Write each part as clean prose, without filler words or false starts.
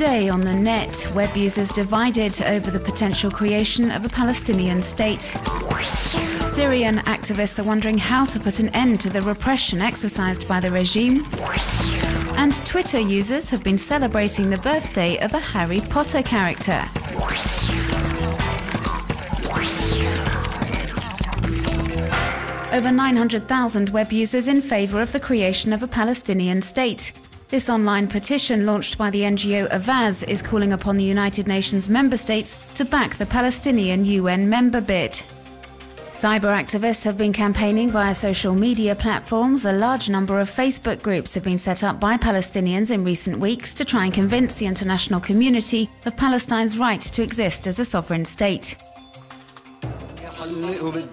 Today on the net, web users divided over the potential creation of a Palestinian state. Syrian activists are wondering how to put an end to the repression exercised by the regime. And Twitter users have been celebrating the birthday of a Harry Potter character. Over 900,000 web users in favour of the creation of a Palestinian state. This online petition, launched by the NGO Avaz, is calling upon the United Nations member states to back the Palestinian UN member bid. Cyber activists have been campaigning via social media platforms. A large number of Facebook groups have been set up by Palestinians in recent weeks to try and convince the international community of Palestine's right to exist as a sovereign state.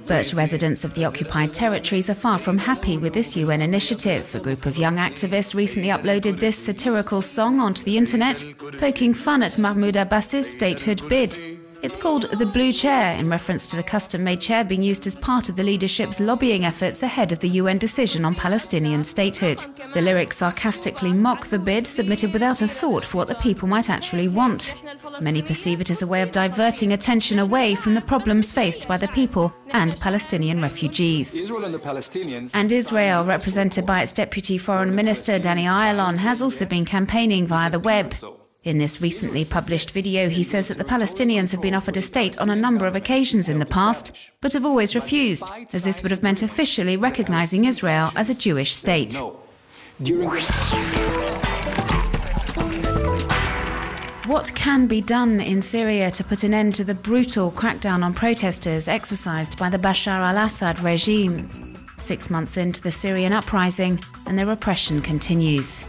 But residents of the occupied territories are far from happy with this UN initiative. A group of young activists recently uploaded this satirical song onto the internet, poking fun at Mahmoud Abbas's statehood bid. It's called The Blue Chair, in reference to the custom-made chair being used as part of the leadership's lobbying efforts ahead of the UN decision on Palestinian statehood. The lyrics sarcastically mock the bid, submitted without a thought for what the people might actually want. Many perceive it as a way of diverting attention away from the problems faced by the people and Palestinian refugees. And Israel, represented by its Deputy Foreign Minister Danny Ayalon, has also been campaigning via the web. In this recently published video, he says that the Palestinians have been offered a state on a number of occasions in the past, but have always refused, as this would have meant officially recognizing Israel as a Jewish state. What can be done in Syria to put an end to the brutal crackdown on protesters exercised by the Bashar al-Assad regime? 6 months into the Syrian uprising, and the repression continues.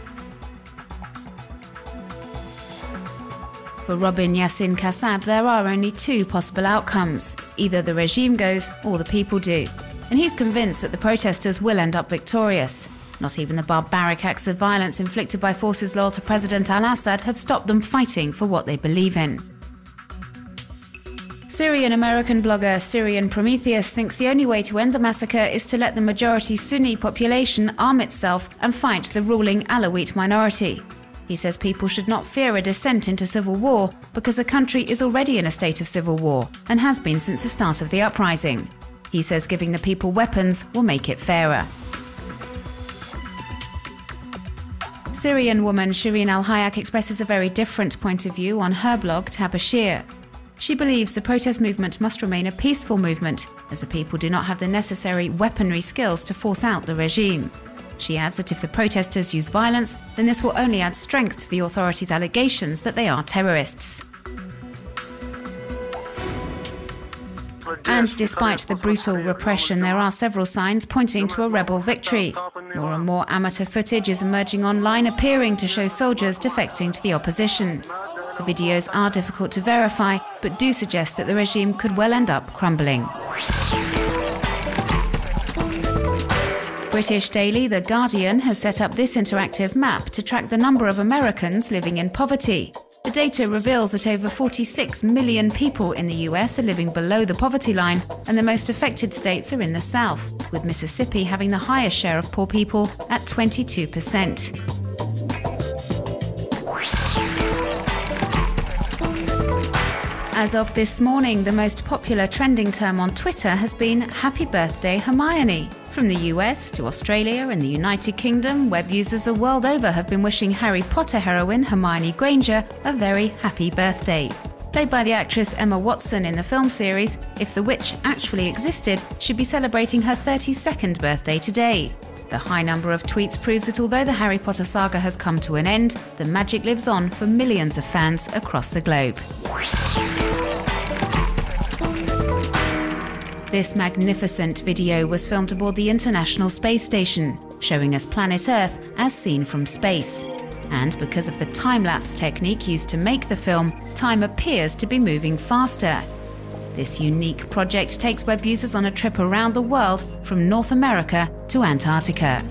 For Robin Yassin Kassab, there are only two possible outcomes. Either the regime goes or the people do. And he's convinced that the protesters will end up victorious. Not even the barbaric acts of violence inflicted by forces loyal to President al-Assad have stopped them fighting for what they believe in. Syrian-American blogger Syrian Prometheus thinks the only way to end the massacre is to let the majority Sunni population arm itself and fight the ruling Alawite minority. He says people should not fear a descent into civil war because the country is already in a state of civil war and has been since the start of the uprising. He says giving the people weapons will make it fairer. Syrian woman Shireen Al-Hayek expresses a very different point of view on her blog Tabashir. She believes the protest movement must remain a peaceful movement, as the people do not have the necessary weaponry skills to force out the regime. She adds that if the protesters use violence, then this will only add strength to the authorities' allegations that they are terrorists. And despite the brutal repression, there are several signs pointing to a rebel victory. More and more amateur footage is emerging online, appearing to show soldiers defecting to the opposition. The videos are difficult to verify, but do suggest that the regime could well end up crumbling. British daily The Guardian has set up this interactive map to track the number of Americans living in poverty. The data reveals that over 46 million people in the US are living below the poverty line, and the most affected states are in the South, with Mississippi having the highest share of poor people at 22%. As of this morning, the most popular trending term on Twitter has been Happy Birthday Hermione. From the US to Australia and the United Kingdom, web users the world over have been wishing Harry Potter heroine Hermione Granger a very happy birthday. Played by the actress Emma Watson in the film series, if the witch actually existed, she'd be celebrating her 32nd birthday today. The high number of tweets proves that although the Harry Potter saga has come to an end, the magic lives on for millions of fans across the globe. This magnificent video was filmed aboard the International Space Station, showing us planet Earth as seen from space. And because of the time-lapse technique used to make the film, time appears to be moving faster. This unique project takes web users on a trip around the world from North America to Antarctica.